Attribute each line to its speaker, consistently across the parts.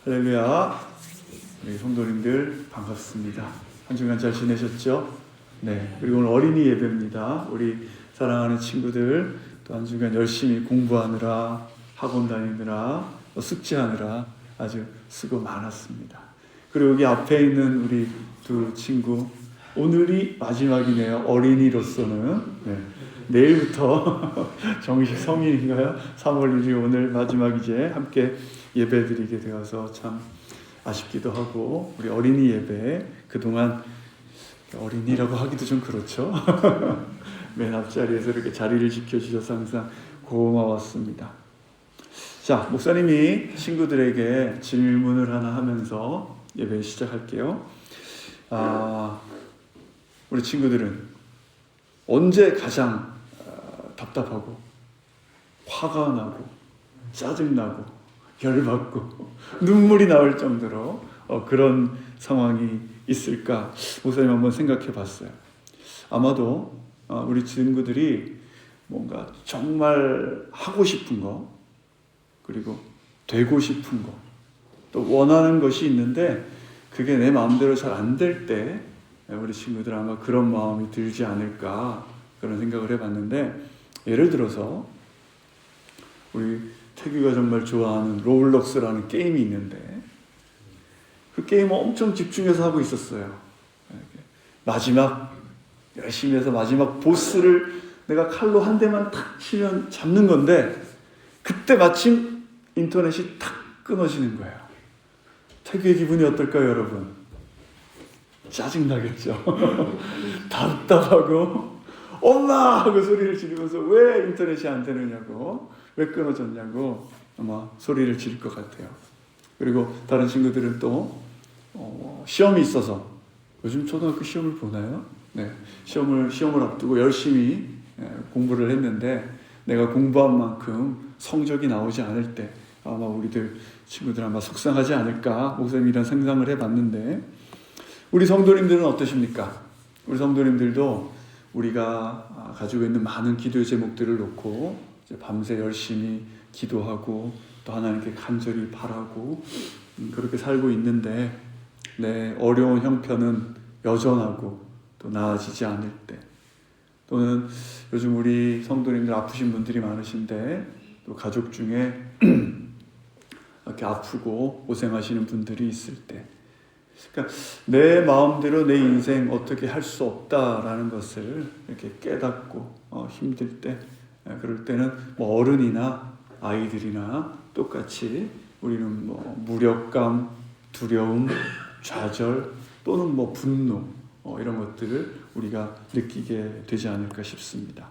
Speaker 1: 할렐루야. 우리 성도님들 반갑습니다. 한 주간 잘 지내셨죠? 네. 그리고 오늘 어린이 예배입니다. 우리 사랑하는 친구들 또 한 주간 열심히 공부하느라 학원 다니느라 숙제하느라 아주 수고 많았습니다. 그리고 여기 앞에 있는 우리 두 친구 오늘이 마지막이네요. 어린이로서는 내일부터 정식 성인인가요? 3월 1일 오늘 마지막이제 함께 예배드리게 되어서 참 아쉽기도 하고 우리 어린이 예배 그동안 어린이라고 하기도 좀 그렇죠. 맨 앞자리에서 이렇게 자리를 지켜주셔서 항상 고마웠습니다. 자, 목사님이 친구들에게 질문을 하나 하면서 예배 시작할게요. 우리 친구들은 언제 가장 답답하고 화가 나고 짜증나고 열받고 눈물이 나올 정도로 그런 상황이 있을까? 목사님 한번 생각해 봤어요. 아마도 우리 친구들이 뭔가 정말 하고 싶은 거 그리고 되고 싶은 거 또 원하는 것이 있는데 그게 내 마음대로 잘 안 될 때 우리 친구들 아마 그런 마음이 들지 않을까 그런 생각을 해봤는데 예를 들어서 우리 태규가 정말 좋아하는 로블록스라는 게임이 있는데 그 게임을 엄청 집중해서 하고 있었어요. 마지막 열심히 해서 마지막 보스를 내가 칼로 한 대만 탁 치면 잡는 건데 그때 마침 인터넷이 탁 끊어지는 거예요. 태규의 기분이 어떨까요, 여러분? 짜증나겠죠. 답답하고 엄마! 하고 소리를 지르면서 왜 인터넷이 안 되느냐고 왜 끊어졌냐고 아마 소리를 지를 것 같아요. 그리고 다른 친구들은 또 시험이 있어서 요즘 초등학교 시험을 보나요? 네, 시험을 앞두고 열심히 공부를 했는데 내가 공부한 만큼 성적이 나오지 않을 때 아마 우리들 친구들 아마 속상하지 않을까 목사님이 이런 상상을 해봤는데 우리 성도님들은 어떠십니까? 우리 성도님들도 우리가 가지고 있는 많은 기도의 제목들을 놓고 이제 밤새 열심히 기도하고 또 하나님께 간절히 바라고 그렇게 살고 있는데 내 어려운 형편은 여전하고 또 나아지지 않을 때 또는 요즘 우리 성도님들 아프신 분들이 많으신데 또 가족 중에 이렇게 아프고 고생하시는 분들이 있을 때 그러니까 내 마음대로 내 인생 어떻게 할 수 없다라는 것을 이렇게 깨닫고 힘들 때 그럴 때는 뭐 어른이나 아이들이나 똑같이 우리는 뭐 무력감, 두려움, 좌절 또는 뭐 분노 이런 것들을 우리가 느끼게 되지 않을까 싶습니다.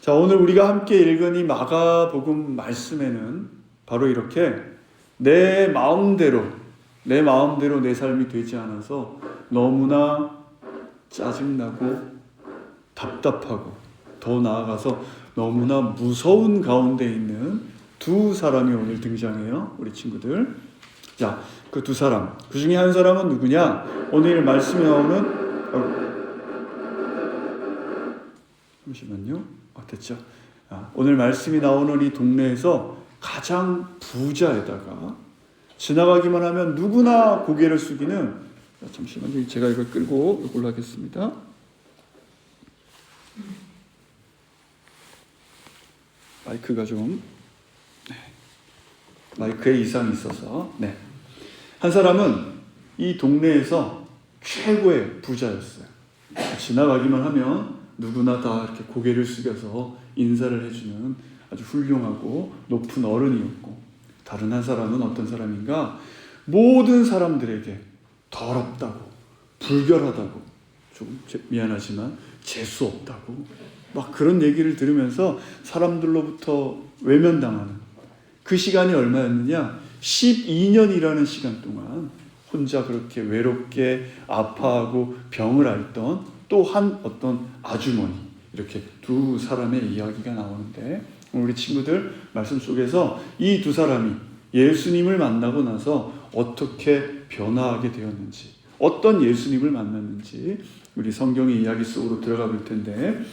Speaker 1: 자, 오늘 우리가 함께 읽은 이 마가복음 말씀에는 바로 이렇게 내 마음대로 내 삶이 되지 않아서 너무나 짜증나고 답답하고 더 나아가서 너무나 무서운 가운데 있는 두 사람이 오늘 등장해요. 우리 친구들. 자, 그 두 사람. 그 중에 한 사람은 누구냐? 오늘 말씀에 나오는 잠시만요. 됐죠. 오늘 말씀이 나오는 이 동네에서 가장 부자에다가 지나가기만 하면 누구나 고개를 숙이는 잠시만요. 제가 이걸 끌고 이걸로 하겠습니다. 마이크가 좀 마이크에 이상이 있어서 한 사람은 이 동네에서 최고의 부자였어요. 지나가기만 하면 누구나 다 이렇게 고개를 숙여서 인사를 해주는 아주 훌륭하고 높은 어른이었고 다른 한 사람은 어떤 사람인가? 모든 사람들에게 더럽다고 불결하다고 좀 미안하지만 재수 없다고 막 그런 얘기를 들으면서 사람들로부터 외면당하는 그 시간이 얼마였느냐? 12년이라는 시간 동안 혼자 그렇게 외롭게 아파하고 병을 앓던 또 한 어떤 아주머니 이렇게 두 사람의 이야기가 나오는데 우리 친구들 말씀 속에서 이 두 사람이 예수님을 만나고 나서 어떻게 변화하게 되었는지 어떤 예수님을 만났는지 우리 성경의 이야기 속으로 들어가 볼 텐데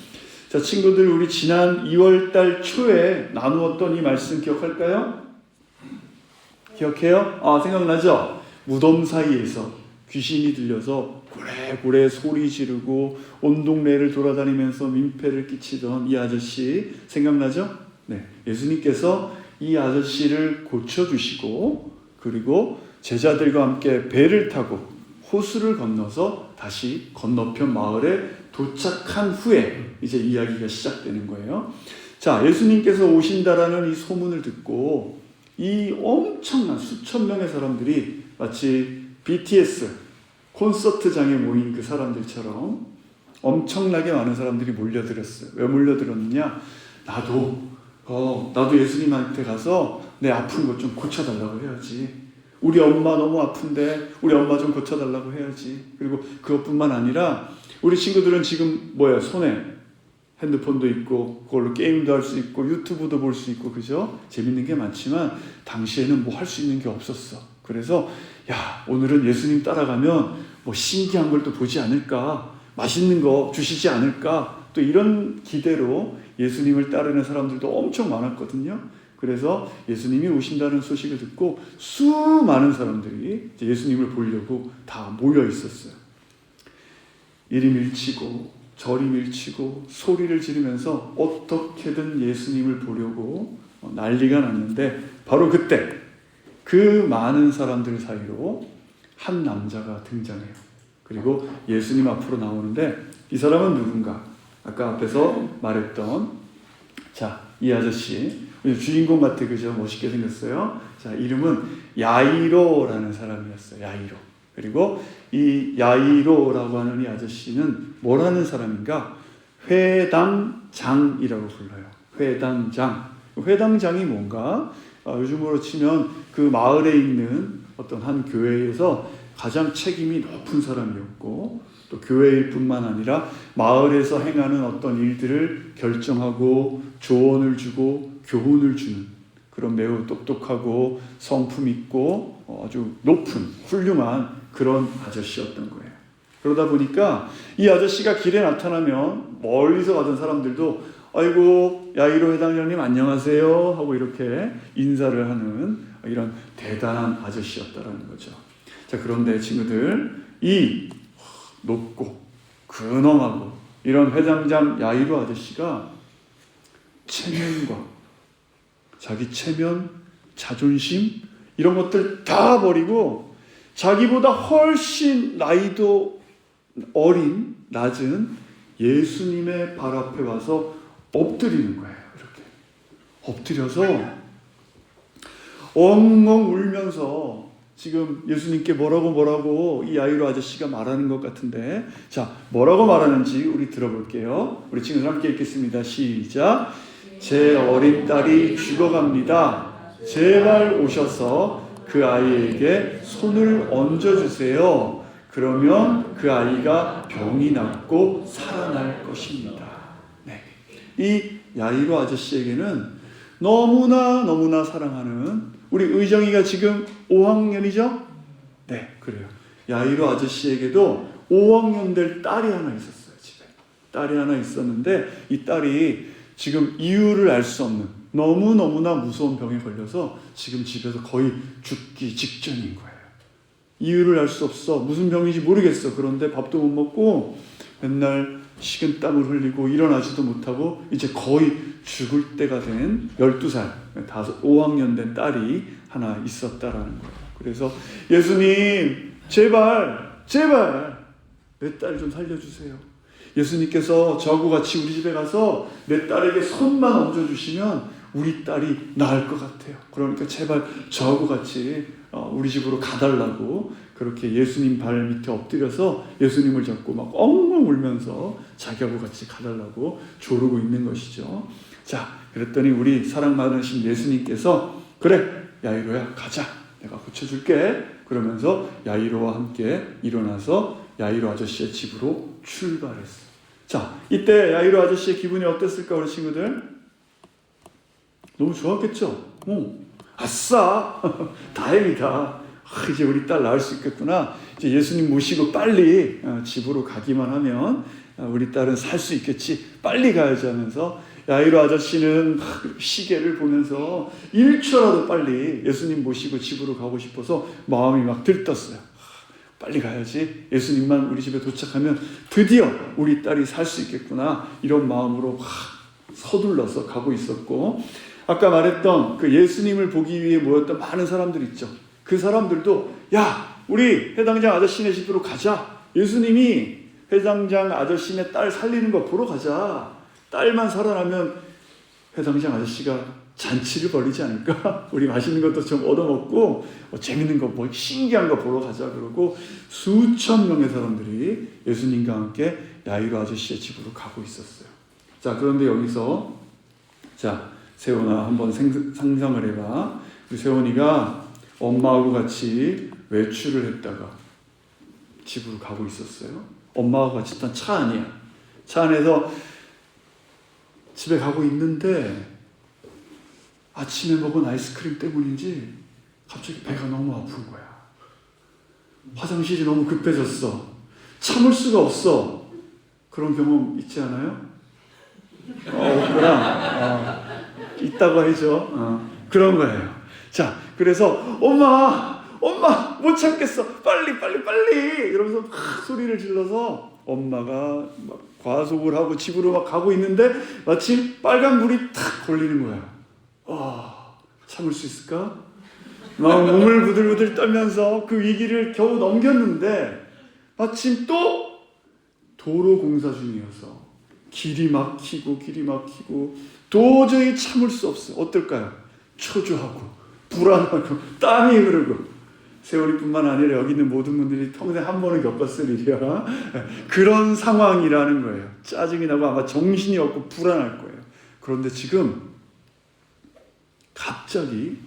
Speaker 1: 자, 친구들 우리 지난 2월달 초에 나누었던 이 말씀 기억할까요? 기억해요? 생각나죠? 무덤 사이에서 귀신이 들려서 고래고래 소리 지르고 온 동네를 돌아다니면서 민폐를 끼치던 이 아저씨 생각나죠? 네, 예수님께서 이 아저씨를 고쳐주시고 그리고 제자들과 함께 배를 타고 호수를 건너서 다시 건너편 마을에 도착한 후에 이제 이야기가 시작되는 거예요. 자, 예수님께서 오신다라는 이 소문을 듣고 이 엄청난 수천 명의 사람들이 마치 BTS 콘서트장에 모인 그 사람들처럼 엄청나게 많은 사람들이 몰려들었어요. 왜 몰려들었느냐? 나도 예수님한테 가서 내 아픈 것 좀 고쳐달라고 해야지. 우리 엄마 너무 아픈데 우리 엄마 좀 고쳐달라고 해야지. 그리고 그것뿐만 아니라 우리 친구들은 지금 손에 핸드폰도 있고 그걸로 게임도 할 수 있고 유튜브도 볼 수 있고 그죠? 재밌는 게 많지만 당시에는 뭐 할 수 있는 게 없었어. 그래서 오늘은 예수님 따라가면 뭐 신기한 걸 또 보지 않을까, 맛있는 거 주시지 않을까, 또 이런 기대로 예수님을 따르는 사람들도 엄청 많았거든요. 그래서 예수님이 오신다는 소식을 듣고 수많은 사람들이 예수님을 보려고 다 모여 있었어요. 이리 밀치고 저리 밀치고 소리를 지르면서 어떻게든 예수님을 보려고 난리가 났는데 바로 그때 그 많은 사람들 사이로 한 남자가 등장해요. 그리고 예수님 앞으로 나오는데 이 사람은 누군가? 아까 앞에서 말했던 이 아저씨 주인공 같아 그죠? 멋있게 생겼어요. 자, 이름은 야이로라는 사람이었어요. 야이로. 그리고 이 야이로라고 하는 이 아저씨는 뭐라는 사람인가? 회당장이라고 불러요. 회당장. 회당장이 뭔가? 요즘으로 치면 그 마을에 있는 어떤 한 교회에서 가장 책임이 높은 사람이었고 또 교회일 뿐만 아니라 마을에서 행하는 어떤 일들을 결정하고 조언을 주고 교훈을 주는 그런 매우 똑똑하고 성품 있고 아주 높은 훌륭한 그런 아저씨였던 거예요. 그러다 보니까 이 아저씨가 길에 나타나면 멀리서 가던 사람들도 아이고 야이로 회당장님 안녕하세요 하고 이렇게 인사를 하는 이런 대단한 아저씨였다라는 거죠. 자, 그런데 친구들 이 높고 근엄하고 이런 회당장 야이로 아저씨가 체면과 자기 체면, 자존심 이런 것들 다 버리고 자기보다 훨씬 나이도 어린 낮은 예수님의 발 앞에 와서 엎드리는 거예요. 이렇게 엎드려서 엉엉 울면서 지금 예수님께 뭐라고 이 야이로 아저씨가 말하는 것 같은데 자, 뭐라고 말하는지 우리 들어볼게요. 우리 친구들 함께 읽겠습니다. 시작. 제 어린 딸이 죽어갑니다. 제발 오셔서 그 아이에게 손을 얹어주세요. 그러면 그 아이가 병이 낫고 살아날 것입니다. 네. 이 야이로 아저씨에게는 너무나 사랑하는 우리 의정이가 지금 5학년이죠? 네, 그래요. 야이로 아저씨에게도 5학년 될 딸이 하나 있었어요, 집에. 딸이 하나 있었는데 이 딸이 지금 이유를 알 수 없는 너무나 무서운 병에 걸려서 지금 집에서 거의 죽기 직전인 거예요. 이유를 알 수 없어. 무슨 병인지 모르겠어. 그런데 밥도 못 먹고 맨날 식은 땀을 흘리고 일어나지도 못하고 이제 거의 죽을 때가 된 12살, 5학년 된 딸이 하나 있었다라는 거예요. 그래서 예수님 제발 내 딸 좀 살려주세요. 예수님께서 저하고 같이 우리 집에 가서 내 딸에게 손만 얹어주시면 우리 딸이 나을 것 같아요. 그러니까 제발 저하고 같이 우리 집으로 가달라고 그렇게 예수님 발 밑에 엎드려서 예수님을 잡고 막 엉엉 울면서 자기하고 같이 가달라고 조르고 있는 것이죠. 자, 그랬더니 우리 사랑 많으신 예수님께서 그래 야이로야 가자, 내가 고쳐줄게. 그러면서 야이로와 함께 일어나서 야이로 아저씨의 집으로 출발했어요. 자, 이때 야이로 아저씨의 기분이 어땠을까 우리 친구들? 너무 좋았겠죠? 아싸 다행이다. 이제 우리 딸 낳을 수 있겠구나. 이제 예수님 모시고 빨리 집으로 가기만 하면 우리 딸은 살 수 있겠지. 빨리 가야지 하면서 야이로 아저씨는 막 시계를 보면서 1초라도 빨리 예수님 모시고 집으로 가고 싶어서 마음이 막 들떴어요. 빨리 가야지. 예수님만 우리 집에 도착하면 드디어 우리 딸이 살 수 있겠구나. 이런 마음으로 막 서둘러서 가고 있었고, 아까 말했던 그 예수님을 보기 위해 모였던 많은 사람들 있죠. 그 사람들도 야, 우리 회당장 아저씨네 집으로 가자. 예수님이 회당장 아저씨네 딸 살리는 거 보러 가자. 딸만 살아나면 회당장 아저씨가 잔치를 벌이지 않을까? 우리 맛있는 것도 좀 얻어먹고 재밌는 거, 뭐 신기한 거 보러 가자. 그러고 수천 명의 사람들이 예수님과 함께 야이로 아저씨의 집으로 가고 있었어요. 자, 그런데 여기서 자, 세원아 한번 상상을 해봐. 우리 세원이가 엄마하고 같이 외출을 했다가 집으로 가고 있었어요. 엄마하고 같이 탄 차 안이야. 차 안에서 집에 가고 있는데 아침에 먹은 아이스크림 때문인지 갑자기 배가 너무 아픈 거야. 화장실이 너무 급해졌어. 참을 수가 없어. 그런 경험 있지 않아요? 없구나. 있다고 해줘. 그런 거예요. 자, 그래서 엄마 못 참겠어. 빨리 이러면서 막 소리를 질러서 엄마가 막 과속을 하고 집으로 막 가고 있는데 마침 빨간 불이 탁 걸리는 거야. 참을 수 있을까? 막 몸을 부들부들 떨면서 그 위기를 겨우 넘겼는데 마침 또 도로 공사 중이어서 길이 막히고 도저히 참을 수 없어요. 어떨까요? 초조하고 불안하고 땀이 흐르고. 세월이뿐만 아니라 여기 있는 모든 분들이 평생 한 번은 겪었을 일이야. 그런 상황이라는 거예요. 짜증이 나고 아마 정신이 없고 불안할 거예요. 그런데 지금 갑자기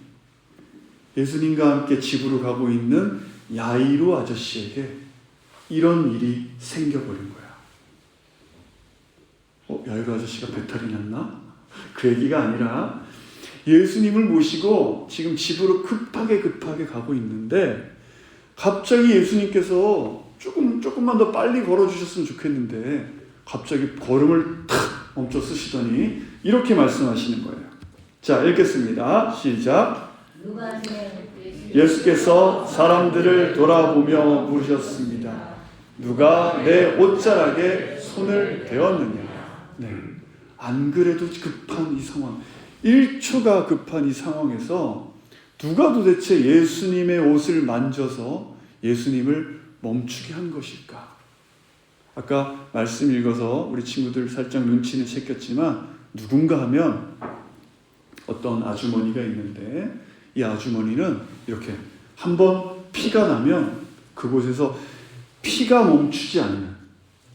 Speaker 1: 예수님과 함께 집으로 가고 있는 야이로 아저씨에게 이런 일이 생겨버린 거야. 야이로 아저씨가 배탈이 났나? 그 얘기가 아니라 예수님을 모시고 지금 집으로 급하게 가고 있는데 갑자기 예수님께서 조금만 더 빨리 걸어주셨으면 좋겠는데 갑자기 걸음을 탁 멈춰 쓰시더니 이렇게 말씀하시는 거예요. 자, 읽겠습니다. 시작. 예수께서 사람들을 돌아보며 물으셨습니다. 누가 내 옷자락에 손을 대었느냐? 네. 안 그래도 급한 이 상황, 1초가 급한 이 상황에서 누가 도대체 예수님의 옷을 만져서 예수님을 멈추게 한 것일까? 아까 말씀 읽어서 우리 친구들 살짝 눈치는 채켰지만 누군가 하면 어떤 아주머니가 있는데 이 아주머니는 이렇게 한번 피가 나면 그곳에서 피가 멈추지 않는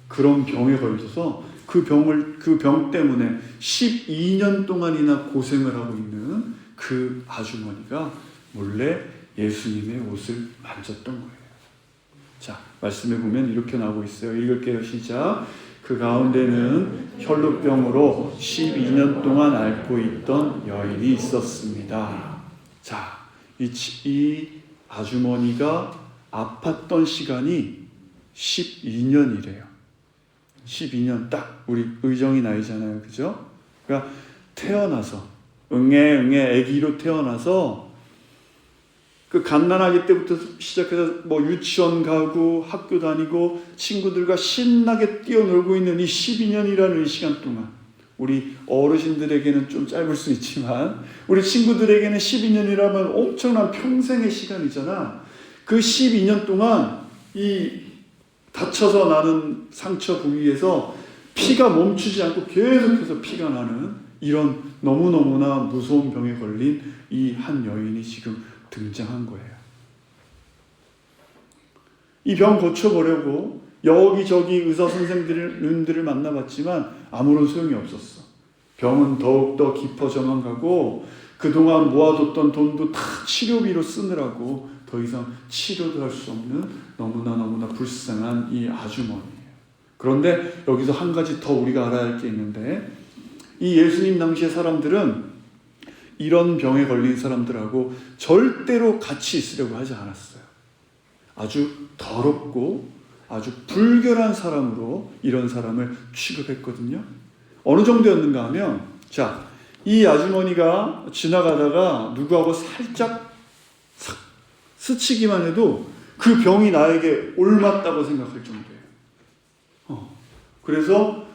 Speaker 1: 그런 병에 걸려서 그 병 때문에 12년 동안이나 고생을 하고 있는 그 아주머니가 몰래 예수님의 옷을 만졌던 거예요. 자, 말씀에 보면 이렇게 나오고 있어요. 읽을게요. 시작. 그 가운데는 혈루병으로 12년 동안 앓고 있던 여인이 있었습니다. 자, 이 아주머니가 아팠던 시간이 12년이래요. 12년 딱 우리 의정이 나이잖아요. 그죠? 그러니까 태어나서 응애 아기로 태어나서 그 갓난아기 때부터 시작해서 뭐 유치원 가고 학교 다니고 친구들과 신나게 뛰어놀고 있는 이 12년이라는 시간 동안 우리 어르신들에게는 좀 짧을 수 있지만 우리 친구들에게는 12년이라면 엄청난 평생의 시간이잖아. 그 12년 동안 이 다쳐서 나는 상처 부위에서 피가 멈추지 않고 계속해서 피가 나는 이런 너무너무나 무서운 병에 걸린 이 한 여인이 지금 등장한 거예요. 이 병 고쳐보려고 여기저기 의사 선생님들을 만나봤지만 아무런 소용이 없었어. 병은 더욱더 깊어져만 가고 그동안 모아뒀던 돈도 다 치료비로 쓰느라고 더 이상 치료도 할 수 없는 너무나 불쌍한 이 아주머니예요. 그런데 여기서 한 가지 더 우리가 알아야 할 게 있는데 이 예수님 당시의 사람들은 이런 병에 걸린 사람들하고 절대로 같이 있으려고 하지 않았어요. 아주 더럽고 아주 불결한 사람으로 이런 사람을 취급했거든요. 어느 정도였는가 하면 자, 이 아주머니가 지나가다가 누구하고 살짝 스치기만 해도 그 병이 나에게 옮았다고 생각할 정도예요. 그래서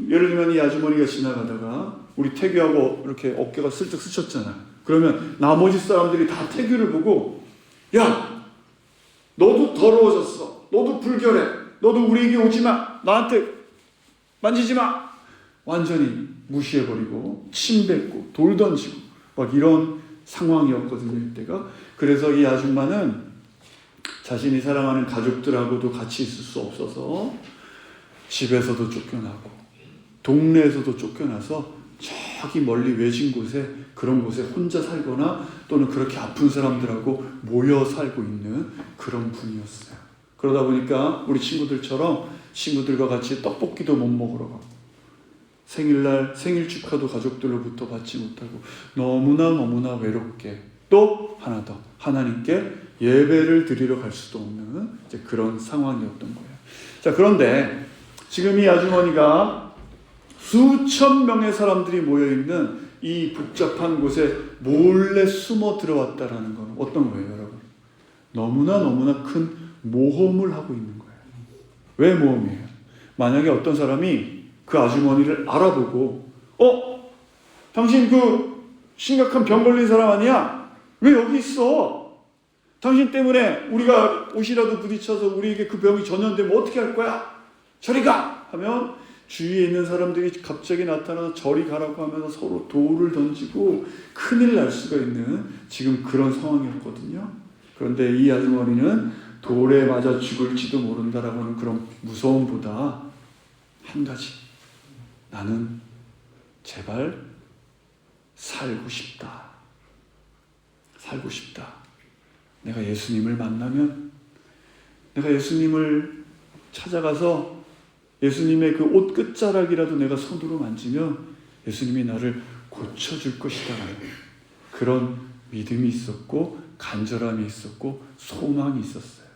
Speaker 1: 예를 들면 이 아주머니가 지나가다가 우리 태규하고 이렇게 어깨가 슬쩍 스쳤잖아요. 그러면 나머지 사람들이 다 태규를 보고, 야, 너도 더러워졌어. 너도 불결해. 너도 우리에게 오지 마. 나한테 만지지 마. 완전히 무시해버리고 침 뱉고 돌 던지고 막 이런 상황이었거든요, 이때가. 그래서 이 아줌마는 자신이 사랑하는 가족들하고도 같이 있을 수 없어서 집에서도 쫓겨나고 동네에서도 쫓겨나서 저기 멀리 외진 곳에, 그런 곳에 혼자 살거나 또는 그렇게 아픈 사람들하고 모여 살고 있는 그런 분이었어요. 그러다 보니까 우리 친구들처럼 친구들과 같이 떡볶이도 못 먹으러 가고 생일날 생일 축하도 가족들로부터 받지 못하고 너무나 외롭게, 또 하나 더, 하나님께 예배를 드리러 갈 수도 없는 이제 그런 상황이었던 거예요. 자, 그런데 지금 이 아주머니가 수천 명의 사람들이 모여있는 이 복잡한 곳에 몰래 숨어 들어왔다라는 건 어떤 거예요, 여러분? 너무나 큰 모험을 하고 있는 거예요. 왜 모험이에요? 만약에 어떤 사람이 그 아주머니를 알아보고, 당신 그 심각한 병 걸린 사람 아니야? 왜 여기 있어? 당신 때문에 우리가 옷이라도 부딪혀서 우리에게 그 병이 전염되면 어떻게 할 거야? 저리 가! 하면 주위에 있는 사람들이 갑자기 나타나서 저리 가라고 하면서 서로 돌을 던지고 큰일 날 수가 있는 지금 그런 상황이었거든요. 그런데 이 아주머니는 돌에 맞아 죽을지도 모른다라고 하는 그런 무서움보다 한 가지, 나는 제발 살고 싶다. 살고 싶다. 내가 예수님을 만나면, 내가 예수님을 찾아가서 예수님의 그 옷 끝자락이라도 내가 손으로 만지면 예수님이 나를 고쳐줄 것이다. 그런 믿음이 있었고 간절함이 있었고 소망이 있었어요.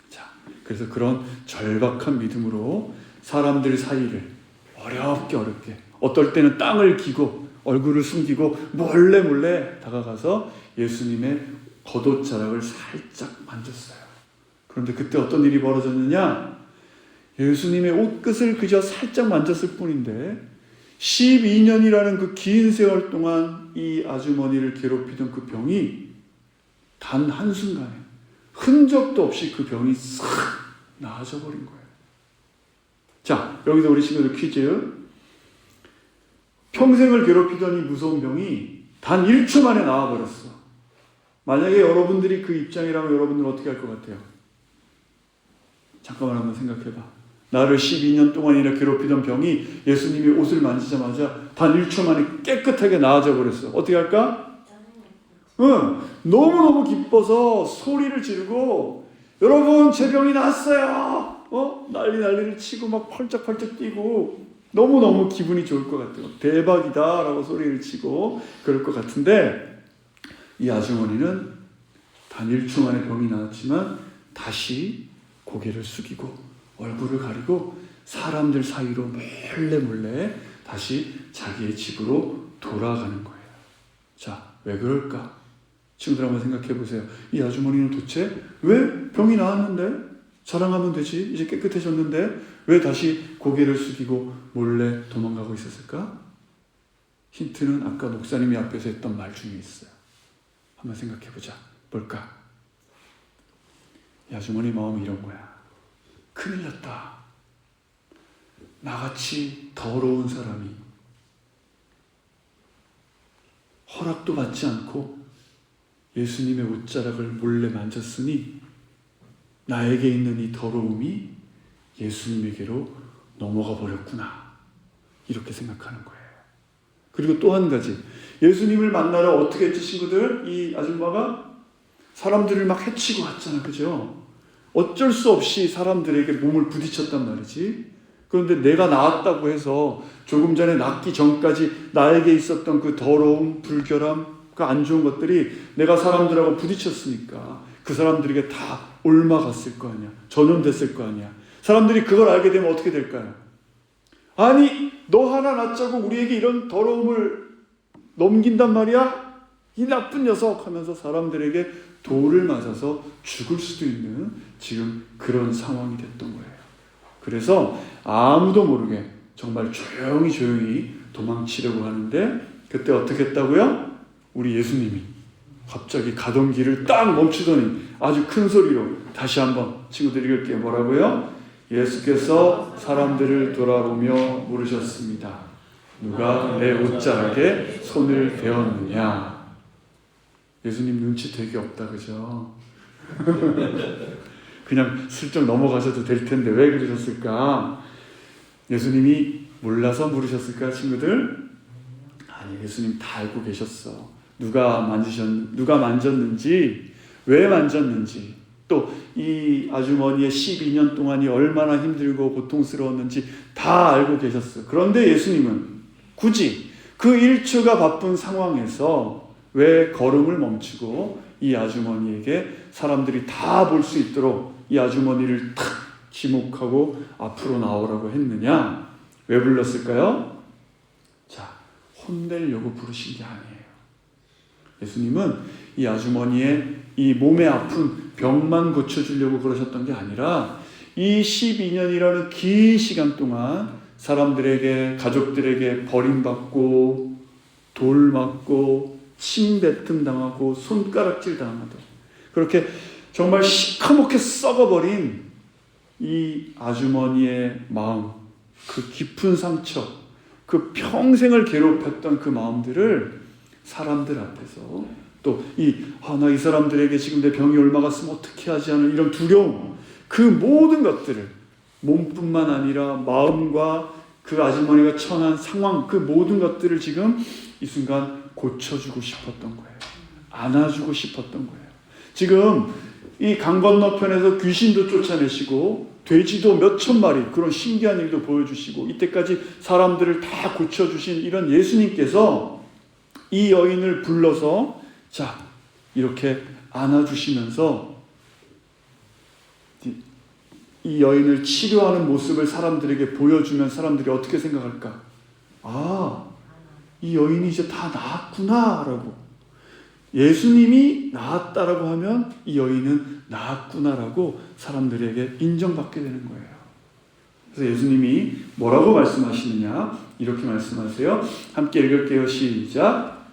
Speaker 1: 자, 그래서 그런 절박한 믿음으로 사람들 사이를 어렵게 어떨 때는 땅을 기고 얼굴을 숨기고 몰래 다가가서 예수님의 겉옷자락을 살짝 만졌어요. 그런데 그때 어떤 일이 벌어졌느냐? 예수님의 옷끝을 그저 살짝 만졌을 뿐인데 12년이라는 그 긴 세월 동안 이 아주머니를 괴롭히던 그 병이 단 한순간에 흔적도 없이 그 병이 싹 나아져 버린 거예요. 자, 여기서 우리 친구들 퀴즈. 평생을 괴롭히던 이 무서운 병이 단 1초 만에 나와버렸어. 만약에 여러분들이 그 입장이라면 여러분들은 어떻게 할 것 같아요? 잠깐만 한번 생각해봐. 나를 12년 동안이나 괴롭히던 병이 예수님이 옷을 만지자마자 단 1초 만에 깨끗하게 나아져 버렸어. 어떻게 할까? 너무너무 기뻐서 소리를 지르고, 여러분 제 병이 나았어요. 난리를 치고 막 펄쩍펄쩍 뛰고 너무너무 기분이 좋을 것 같아요. 대박이다 라고 소리를 치고 그럴 것 같은데, 이 아주머니는 단 1초 만에 병이 나았지만 다시 고개를 숙이고 얼굴을 가리고 사람들 사이로 몰래 다시 자기의 집으로 돌아가는 거예요. 자, 왜 그럴까? 친구들 한번 생각해 보세요. 이 아주머니는 도대체 왜 병이 나았는데? 자랑하면 되지. 이제 깨끗해졌는데 왜 다시 고개를 숙이고 몰래 도망가고 있었을까? 힌트는 아까 목사님이 앞에서 했던 말 중에 있어요. 한번 생각해 보자. 뭘까? 이 아주머니 마음이 이런 거야. 큰일 났다. 나같이 더러운 사람이 허락도 받지 않고 예수님의 옷자락을 몰래 만졌으니 나에게 있는 이 더러움이 예수님에게로 넘어가 버렸구나. 이렇게 생각하는 거예요. 그리고 또 한 가지, 예수님을 만나러 어떻게 했지 친구들? 이 아줌마가 사람들을 막 해치고 갔잖아. 그죠? 어쩔 수 없이 사람들에게 몸을 부딪혔단 말이지. 그런데 내가 나았다고 해서 조금 전에 낫기 전까지 나에게 있었던 그 더러움, 불결함, 그 안 좋은 것들이 내가 사람들하고 부딪혔으니까 그 사람들에게 다 옮아갔을 거 아니야. 전염됐을 거 아니야. 사람들이 그걸 알게 되면 어떻게 될까요? 아니 너 하나 낳자고 우리에게 이런 더러움을 넘긴단 말이야? 이 나쁜 녀석 하면서 사람들에게 돌을 맞아서 죽을 수도 있는 지금 그런 상황이 됐던 거예요. 그래서 아무도 모르게 정말 조용히 도망치려고 하는데 그때 어떻게 했다고요? 우리 예수님이 갑자기 가던 길을 딱 멈추더니 아주 큰 소리로 다시 한번 친구들 읽을게요. 뭐라고요? 예수께서 사람들을 돌아보며 물으셨습니다. 누가 내 옷자락에 손을 대었느냐? 예수님 눈치 되게 없다, 그죠? 그냥 슬쩍 넘어가셔도 될 텐데 왜 그러셨을까? 예수님이 몰라서 물으셨을까, 친구들? 아니, 예수님 다 알고 계셨어. 누가 만졌는지, 왜 만졌는지, 또 이 아주머니의 12년 동안이 얼마나 힘들고 고통스러웠는지 다 알고 계셨어요. 그런데 예수님은 굳이 그 1초가 바쁜 상황에서 왜 걸음을 멈추고 이 아주머니에게 사람들이 다 볼 수 있도록 이 아주머니를 탁 지목하고 앞으로 나오라고 했느냐? 왜 불렀을까요? 자, 혼내려고 부르신 게 아니에요. 예수님은 이 아주머니의 이 몸에 아픈 병만 고쳐주려고 그러셨던 게 아니라 이 12년이라는 긴 시간 동안 사람들에게, 가족들에게 버림받고 돌 맞고 침뱉음 당하고 손가락질 당하고 그렇게 정말 시커멓게 썩어버린 이 아주머니의 마음, 그 깊은 상처, 그 평생을 괴롭혔던 그 마음들을 사람들 앞에서 또 나 이 사람들에게 지금 내 병이 옮아갔으면 어떻게 하지 하는 이런 두려움, 그 모든 것들을 몸뿐만 아니라 마음과 그 아주머니가 처한 상황, 그 모든 것들을 지금 이 순간 고쳐주고 싶었던 거예요. 안아주고 싶었던 거예요. 지금 이 강 건너편에서 귀신도 쫓아내시고 돼지도 몇천 마리 그런 신기한 일도 보여주시고 이때까지 사람들을 다 고쳐주신 이런 예수님께서 이 여인을 불러서 자 이렇게 안아주시면서 이 여인을 치료하는 모습을 사람들에게 보여주면 사람들이 어떻게 생각할까? 아, 이 여인이 이제 다 나았구나라고. 예수님이 나았다라고 하면 이 여인은 나았구나라고 사람들에게 인정받게 되는 거예요. 그래서 예수님이 뭐라고 말씀하시느냐? 이렇게 말씀하세요. 함께 읽을게요. 시작.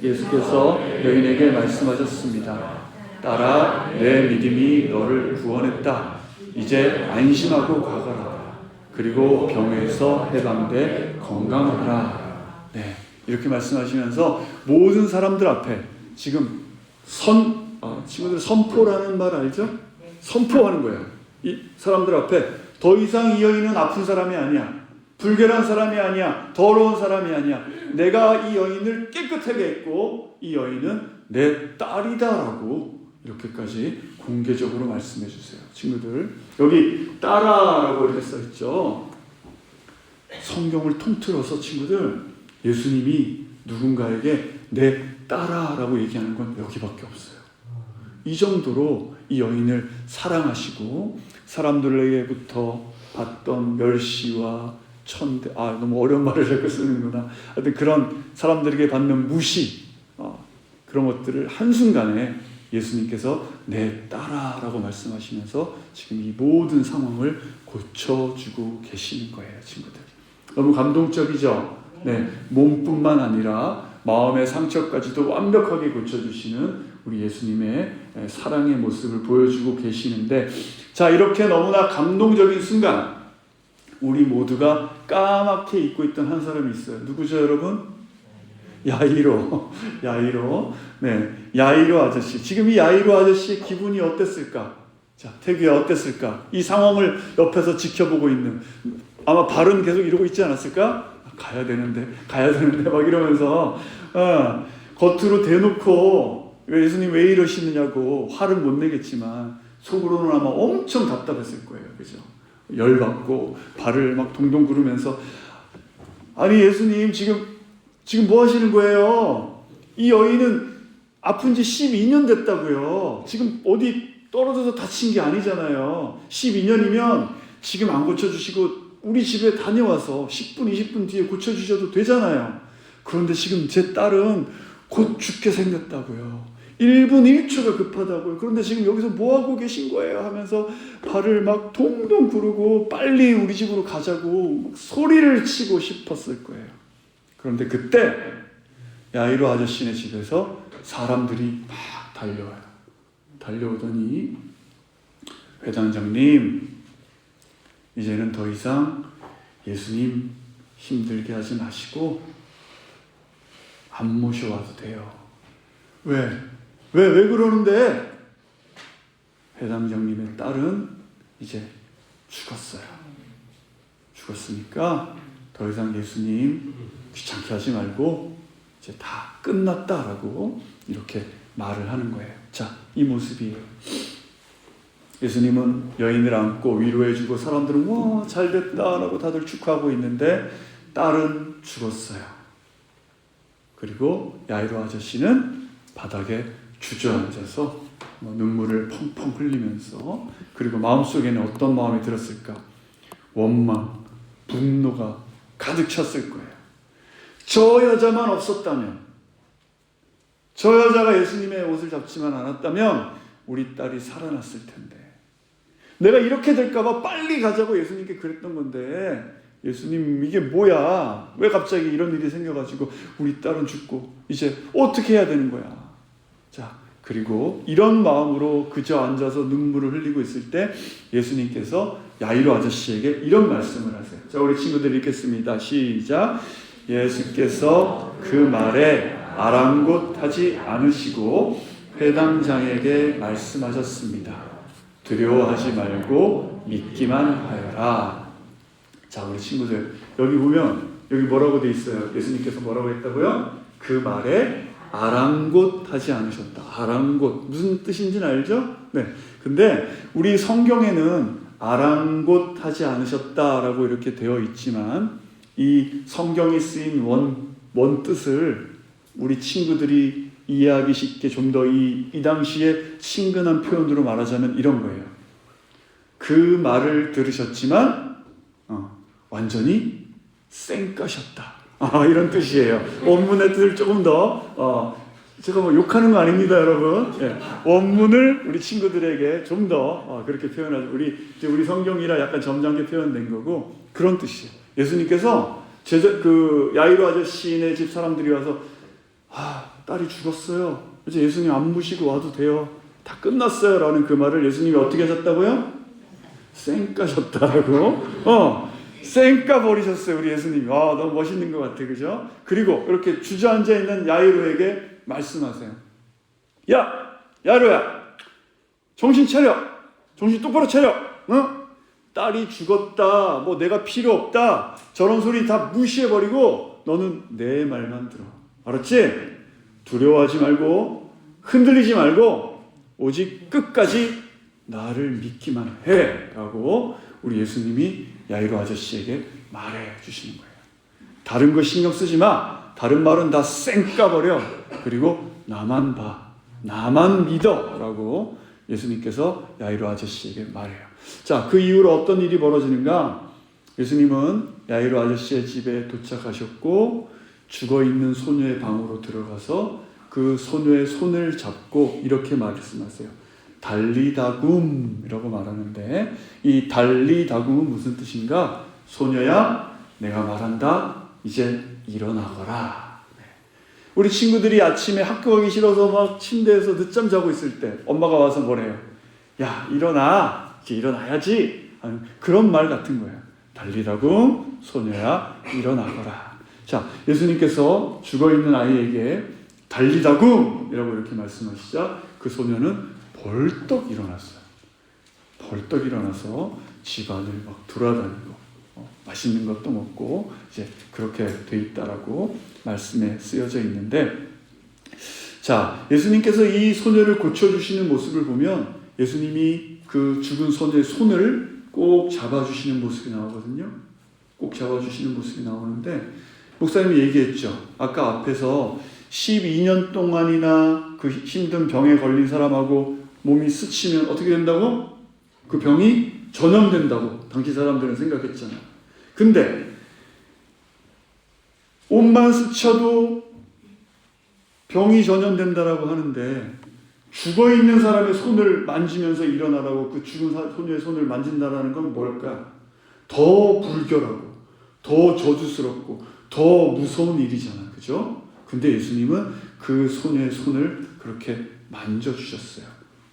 Speaker 1: 예수께서 여인에게 말씀하셨습니다. 딸아, 내 믿음이 너를 구원했다. 이제 안심하고 가거라. 그리고 병에서 해방돼 건강하라. 네, 이렇게 말씀하시면서 모든 사람들 앞에 지금 친구들 선포라는 말 알죠? 선포하는 거예요. 이 사람들 앞에 더 이상 이 여인은 아픈 사람이 아니야. 불결한 사람이 아니야. 더러운 사람이 아니야. 내가 이 여인을 깨끗하게 했고 이 여인은 내 딸이다라고 이렇게까지 공개적으로 말씀해 주세요. 친구들, 여기 딸아라고 이렇게 써있죠. 성경을 통틀어서 친구들, 예수님이 누군가에게 내 딸아라고 얘기하는 건 여기밖에 없어요. 이 정도로 이 여인을 사랑하시고 사람들에게부터 받던 멸시와 천대, 너무 어려운 말을 자꾸 쓰는구나. 하여튼 그런 사람들에게 받는 무시, 그런 것들을 한순간에 예수님께서 내 딸아라고 말씀하시면서 지금 이 모든 상황을 고쳐주고 계시는 거예요, 친구들. 너무 감동적이죠? 네, 몸뿐만 아니라 마음의 상처까지도 완벽하게 고쳐주시는 우리 예수님의 사랑의 모습을 보여주고 계시는데, 자, 이렇게 너무나 감동적인 순간 우리 모두가 까맣게 잊고 있던 한 사람이 있어요. 누구죠, 여러분? 야이로. 네, 야이로 아저씨. 지금 이 야이로 아저씨의 기분이 어땠을까? 자, 태규야 어땠을까? 이 상황을 옆에서 지켜보고 있는, 아마 발은 계속 이러고 있지 않았을까? 가야 되는데 막 이러면서 겉으로 대놓고 예수님 왜 이러시느냐고 화를 못 내겠지만 속으로는 아마 엄청 답답했을 거예요. 그죠? 열받고 발을 막 동동 구르면서, 아니 예수님 지금 뭐 하시는 거예요? 이 여인은 아픈 지 12년 됐다고요. 지금 어디 떨어져서 다친 게 아니잖아요. 12년이면 지금 안 고쳐주시고 우리 집에 다녀와서 10분, 20분 뒤에 고쳐주셔도 되잖아요. 그런데 지금 제 딸은 곧 죽게 생겼다고요. 1분 1초가 급하다고요. 그런데 지금 여기서 뭐하고 계신 거예요? 하면서 발을 막 동동 구르고 빨리 우리 집으로 가자고 소리를 치고 싶었을 거예요. 그런데 그때 야이로 아저씨네 집에서 사람들이 막 달려와요. 달려오더니 회당장님, 이제는 더 이상 예수님 힘들게 하지 마시고 안 모셔와도 돼요. 왜 그러는데? 회당장님의 딸은 이제 죽었어요. 죽었으니까 더 이상 예수님 귀찮게 하지 말고 이제 다 끝났다라고 이렇게 말을 하는 거예요. 자, 이 모습이에요. 예수님은 여인을 안고 위로해주고 사람들은 와 잘됐다라고 다들 축하하고 있는데 딸은 죽었어요. 그리고 야이로 아저씨는 바닥에 주저앉아서 눈물을 펑펑 흘리면서, 그리고 마음속에는 어떤 마음이 들었을까? 원망, 분노가 가득 찼을 거예요. 저 여자만 없었다면, 저 여자가 예수님의 옷을 잡지만 않았다면 우리 딸이 살아났을 텐데, 내가 이렇게 될까봐 빨리 가자고 예수님께 그랬던 건데 예수님 이게 뭐야? 왜 갑자기 이런 일이 생겨가지고 우리 딸은 죽고 이제 어떻게 해야 되는 거야? 자, 그리고 이런 마음으로 그저 앉아서 눈물을 흘리고 있을 때 예수님께서 야이로 아저씨에게 이런 말씀을 하세요. 자, 우리 친구들 읽겠습니다. 시작. 예수께서 그 말에 아랑곳하지 않으시고 회당장에게 말씀하셨습니다. 두려워하지 말고 믿기만 하여라. 자, 우리 친구들 여기 보면 여기 뭐라고 돼 있어요? 예수님께서 뭐라고 했다고요? 그 말에 아랑곳하지 않으셨다. 아랑곳 무슨 뜻인지는 알죠? 네. 근데 우리 성경에는 아랑곳하지 않으셨다라고 이렇게 되어 있지만 이 성경이 쓰인 원 뜻을 우리 친구들이 이해하기 쉽게 좀 더 이 당시에 친근한 표현으로 말하자면 이런 거예요. 그 말을 들으셨지만 완전히 쌩까셨다. 이런 뜻이에요. 원문의 뜻을 조금 더 제가 뭐 욕하는 거 아닙니다, 여러분. 예, 원문을 우리 친구들에게 좀 더 그렇게 표현하죠. 우리 성경이라 약간 점잖게 표현된 거고 그런 뜻이에요. 예수님께서 그 야이로 아저씨네 집 사람들이 와서 딸이 죽었어요. 이제 예수님 안 모시고 와도 돼요. 다 끝났어요. 라는 그 말을 예수님이 어떻게 하셨다고요? 쌩까셨다라고. 쌩까 버리셨어요. 우리 예수님이. 너무 멋있는 것 같아. 그죠? 그리고 이렇게 주저앉아 있는 야이로에게 말씀하세요. 야! 야이로야! 정신 차려! 정신 똑바로 차려! 딸이 죽었다. 뭐 내가 필요 없다. 저런 소리 다 무시해버리고 너는 내 말만 들어. 알았지? 두려워하지 말고 흔들리지 말고 오직 끝까지 나를 믿기만 해 라고 우리 예수님이 야이로 아저씨에게 말해 주시는 거예요. 다른 거 신경 쓰지 마. 다른 말은 다 쌩까버려. 그리고 나만 봐. 나만 믿어 라고 예수님께서 야이로 아저씨에게 말해요. 자, 그 이후로 어떤 일이 벌어지는가? 예수님은 야이로 아저씨의 집에 도착하셨고 죽어있는 소녀의 방으로 들어가서 그 소녀의 손을 잡고 이렇게 말씀하세요. 달리다굼이라고 말하는데 이 달리다굼은 무슨 뜻인가? 소녀야, 내가 말한다. 이제 일어나거라. 우리 친구들이 아침에 학교 가기 싫어서 막 침대에서 늦잠 자고 있을 때 엄마가 와서 뭐래요? 야, 일어나. 이제 일어나야지. 그런 말 같은 거예요. 달리다굼, 소녀야, 일어나거라. 자, 예수님께서 죽어있는 아이에게 달리다굼이라고 이렇게 말씀하시자 그 소녀는 벌떡 일어났어요. 벌떡 일어나서 집안을 막 돌아다니고 맛있는 것도 먹고 이제 그렇게 돼 있다라고 말씀에 쓰여져 있는데, 자, 예수님께서 이 소녀를 고쳐주시는 모습을 보면 예수님이 그 죽은 소녀의 손을 꼭 잡아주시는 모습이 나오거든요. 꼭 잡아주시는 모습이 나오는데 목사님이 얘기했죠. 아까 앞에서 12년 동안이나 그 힘든 병에 걸린 사람하고 몸이 스치면 어떻게 된다고? 그 병이 전염된다고 당시 사람들은 생각했잖아요. 근데 옷만 스쳐도 병이 전염된다라고 하는데 죽어있는 사람의 손을 만지면서 일어나라고 그 죽은 소녀의 손을 만진다라는 건 뭘까? 더 불결하고 더 저주스럽고 더 무서운 일이잖아. 그죠? 근데 예수님은 그 소녀의 손을 그렇게 만져주셨어요.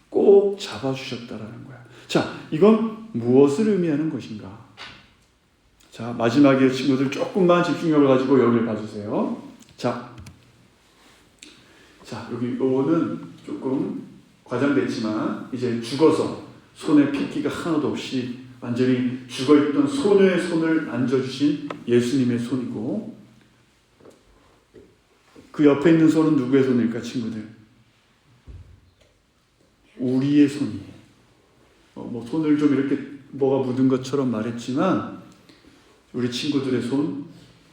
Speaker 1: 꼭 잡아주셨다라는 거야. 자, 이건 무엇을 의미하는 것인가? 자, 마지막에 친구들 조금만 집중력을 가지고 여기를 봐주세요. 자, 여기 이거는 조금 과장됐지만 이제 죽어서 손에 핏기가 하나도 없이 완전히 죽어있던 소녀의 손을 만져주신 예수님의 손이고, 그 옆에 있는 손은 누구의 손일까, 친구들? 우리의 손이에요. 뭐 손을 좀 이렇게 뭐가 묻은 것처럼 말했지만 우리 친구들의 손,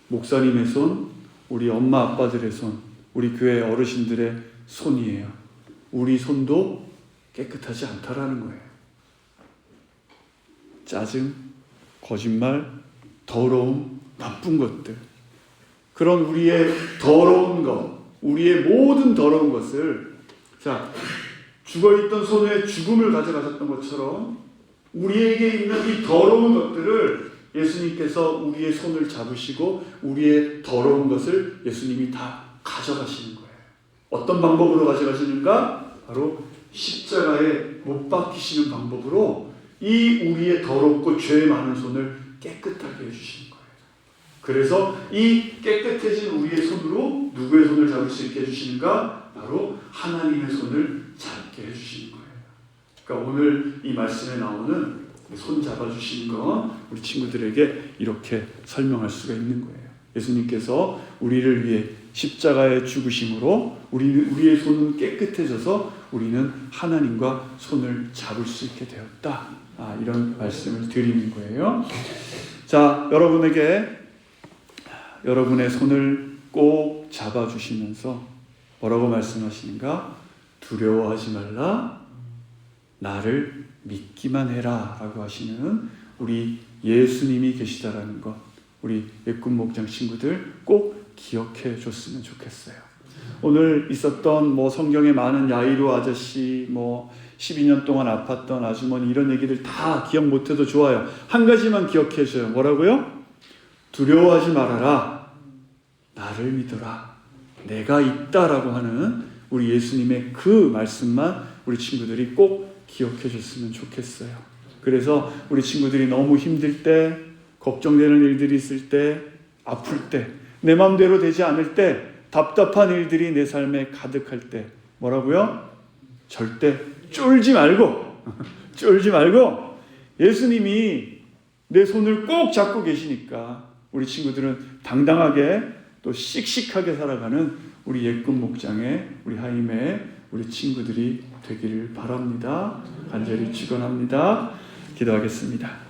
Speaker 1: 목사님의 손, 우리 엄마 아빠들의 손, 우리 교회 어르신들의 손이에요. 우리 손도 깨끗하지 않다라는 거예요. 짜증, 거짓말, 더러움, 나쁜 것들, 그런 우리의 더러운 것, 우리의 모든 더러운 것을, 자, 죽어있던 소녀의 죽음을 가져가셨던 것처럼 우리에게 있는 이 더러운 것들을 예수님께서 우리의 손을 잡으시고 우리의 더러운 것을 예수님이 다 가져가시는 거예요. 어떤 방법으로 가져가시는가? 바로 십자가에 못 박히시는 방법으로 이 우리의 더럽고 죄 많은 손을 깨끗하게 해주시는 거예요. 그래서 이 깨끗해진 우리의 손으로 누구의 손을 잡을 수 있게 해주시는가? 바로 하나님의 손을 잡게 해주시는 거예요. 그러니까 오늘 이 말씀에 나오는 손 잡아주시는 건 우리 친구들에게 이렇게 설명할 수가 있는 거예요. 예수님께서 우리를 위해 십자가에 죽으심으로 우리의 손은 깨끗해져서 우리는 하나님과 손을 잡을 수 있게 되었다. 이런 말씀을 드리는 거예요. 자, 여러분의 손을 꼭 잡아주시면서 뭐라고 말씀하시는가? 두려워하지 말라, 나를 믿기만 해라 라고 하시는 우리 예수님이 계시다라는 것, 우리 예꿈 목장 친구들 꼭 기억해 줬으면 좋겠어요. 오늘 있었던 성경에 많은 야이로 아저씨, 12년 동안 아팠던 아주머니, 이런 얘기들 다 기억 못해도 좋아요. 한 가지만 기억해 줘요. 뭐라고요? 두려워하지 말아라, 나를 믿어라, 내가 있다라고 하는 우리 예수님의 그 말씀만 우리 친구들이 꼭 기억해 줬으면 좋겠어요. 그래서 우리 친구들이 너무 힘들 때, 걱정되는 일들이 있을 때, 아플 때, 내 마음대로 되지 않을 때, 답답한 일들이 내 삶에 가득할 때 뭐라고요? 절대 쫄지 말고 예수님이 내 손을 꼭 잡고 계시니까 우리 친구들은 당당하게 또 씩씩하게 살아가는 우리 예꿈 목장의 우리 하임의 우리 친구들이 되기를 바랍니다. 간절히 축원합니다. 기도하겠습니다.